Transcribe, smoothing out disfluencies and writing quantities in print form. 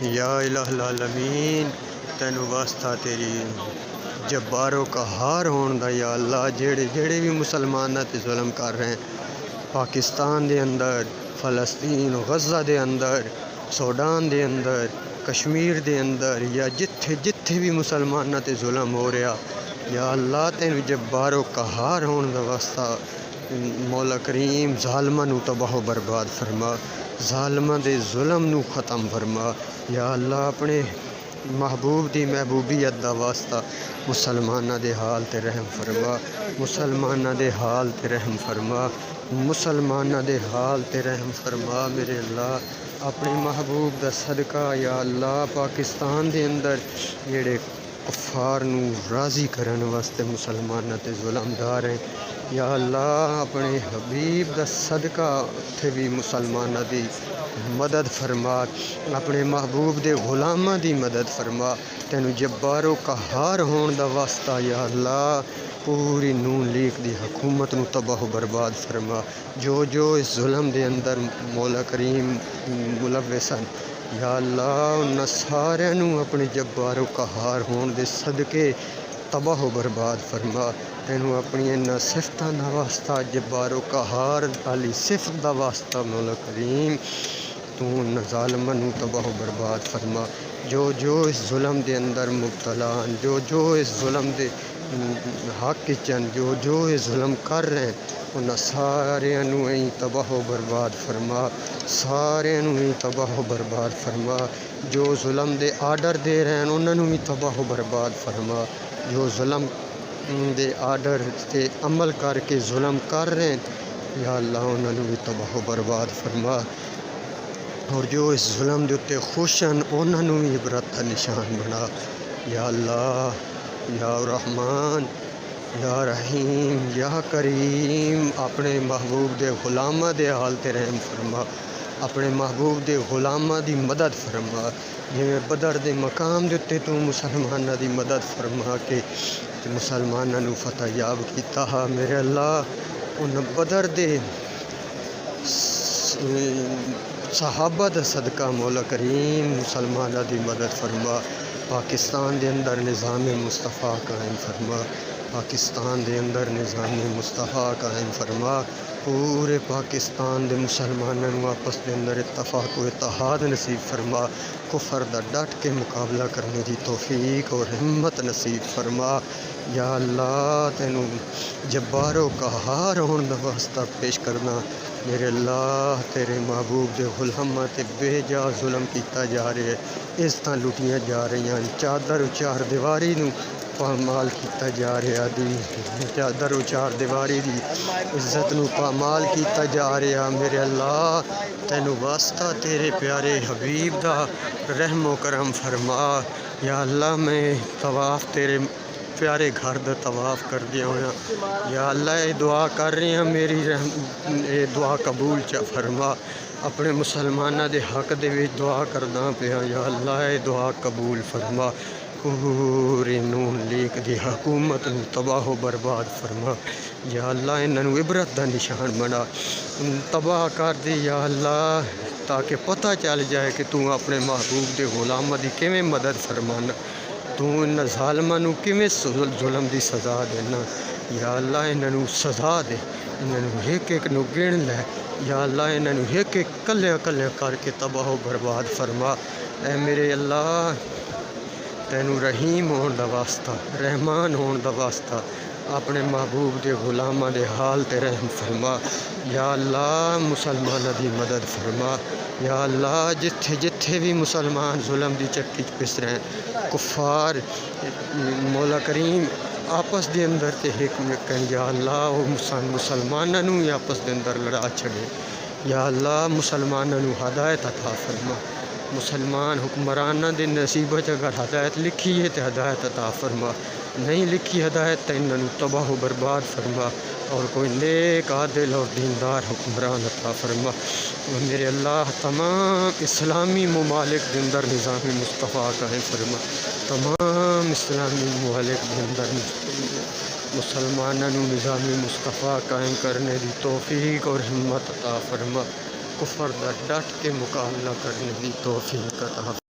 یا الہ العالمین تینو واسطہ تیری جبارو قہار ہون دا یا اللہ جڑے بھی مسلماناں تے ظلم کر رہے ہیں پاکستان دے اندر، فلسطین غزہ دے اندر، سوڈان دے اندر، کشمیر دے اندر یا جتھے بھی مسلماناں تے ظلم ہو رہا یا اللہ تینو جبارو قہار ہون دا واسطہ مولا کریم ظالماں نو تباہ و برباد فرما، ظالماں دے ظلم نو ختم فرما یا اللہ اپنے محبوب دی محبوبیت دا واسطہ مسلماناں دے حال تے رحم فرما، مسلماناں دے حال تے رحم فرما، مسلماناں دے حال تے رحم فرما میرے اللہ اپنے محبوب دا صدقہ یا اللہ پاکستان دے اندر جڑے کفار نو راضی کرن واسطے مسلماناں تے ظلم ڈھا رہے یا اللہ اپنے حبیب دا صدقہ اتھے بھی مسلماناں دی مدد فرما، اپنے محبوب دے غلاماں دی مدد فرما، تینو جبارو قہار ہون دا واسطہ یا اللہ پوری نون لیگ دی حکومت نو تباہ و برباد فرما، جو اس ظلم دے اندر مولا کریم ملوثن یا اللہ انہاں سارے نو اپنے جبارو قہار ہون دے صدقے تباہ و برباد فرما، تینو اپنی انہاں صفتاں دا واسطہ جبارو قہار والی صفت دا واسطہ مولا کریم تو ان ظالماں نو تباہ و برباد فرما، جو اس ظلم دے اندر مبتلا ہیں، جو اس ظلم دے حق چن جو اس ظلم کر رہے ہیں انہاں سارے نو این تباہ و برباد فرما، سارے نو این تباہ و برباد فرما، جو ظلم دے آرڈر دے رہے ہیں انہاں نو بھی تباہ و برباد فرما، جو ظلم دے آرڈر تے عمل کر کے ظلم کر رہے ہیں یا اللہ انہاں نو بھی تباہ و برباد فرما، اور جو اس ظلم دے اتے خوش ہیں انہاں نو بھی عبرت دا نشان بنا یا اللہ یا رحمان یا رحیم یا کریم اپنے محبوب دے غلاماں دے حال تے رحم فرما، اپنے محبوب دے غلاماں دی مدد فرما، جویں بدر دے مقام دے اتے تو مسلماناں دی مدد فرما کے مسلماناں نو فتح یاب کیتا ہا میرے اللہ ان بدر دے صحابہ دا صدقہ مولا کریم مسلماناں دی مدد فرما، پاکستان دے اندر نظام مصطفیٰ قائم فرما، پاکستان دے اندر نظام مصطفیٰ قائم فرما، پورے پاکستان دے مسلماناں نو آپس دے اندر اتفاق و اتحاد نصیب فرما، کفر دا ڈٹ کے مقابلہ کرنے دی توفیق اور ہمت نصیب فرما یا اللہ تینو جبارو قہار ہون دا واسطہ پیش کرنا میرے اللہ تیرے محبوب دے غلاماں تے بے جا ظلم کیتا جا رہا ہے، عزتاں لٹیاں جا رہی ہیں، چادر و چار دیواری نو پامال کیتا جا رہا دی، چادر و چار دیواری دی عزت نو پامال کیتا جا رہا میرے اللہ تینو واسطہ تیرے پیارے حبیب دا رحم و کرم فرما یا اللہ میں طواف تیرے پیارے گھر دا طواف کر دیا ہوا یا اللہ یہ دعا کر رہے ہیں میری یہ دعا قبول چا فرما، اپنے مسلمانہ دے حق دے وچ دعا کرنا پیا یا اللہ یہ دعا قبول فرما، پوری نون لیگ دی حکومت نو تباہ و برباد فرما یا اللہ انہاں نو عبرت دا نشان بنا، تباہ کر دی یا اللہ تاکہ پتہ چل جائے کہ تو اپنے محبوب دے غلاماں دی کیویں مدد فرمانا، تو ان ظالماں نو کیویں ظلم دی سزا دینا یا اللہ انہاں نو سزا دے، انہاں نو ایک ایک نو گن لے یا اللہ انہاں نو ایک ایک کلیاں کر کے تباہ و برباد فرما، اے میرے اللہ تینو رحیم ہون دا واسطہ رحمان ہون دا واسطہ اپنے محبوب دے غلاماں دے حال تے رحم فرما یا اللہ مسلماناں دی مدد فرما یا اللہ جتھے بھی مسلمان ظلم دی چکی پس رہے ہیں کفار مولا کریم آپس دے اندر تے حکمت کن یا اللہ وہ مسلماناں نو ہی آپس دے اندر لڑا چھڑے یا اللہ مسلماناں نو ہدایت عطا فرما، مسلمان حکمراناں دے نصیب اگر ہدایت لکھی ہے تو ہدایت عطا فرما، نہیں لکھی ہدایت تو انہاں نو تباہ و برباد فرما اور کوئی نیک عادل اور دیندار حکمران عطا فرما، اور میرے اللہ تمام اسلامی ممالک دے اندر نظام مصطفیٰ قائم فرما، تمام اسلامی ممالک دے اندر مسلمانوں نظام مصطفیٰ قائم کرنے دی توفیق اور ہمت عطا فرما، کفر دا ڈٹ کے مقابلہ کرنے دی توفیق عطا فرما۔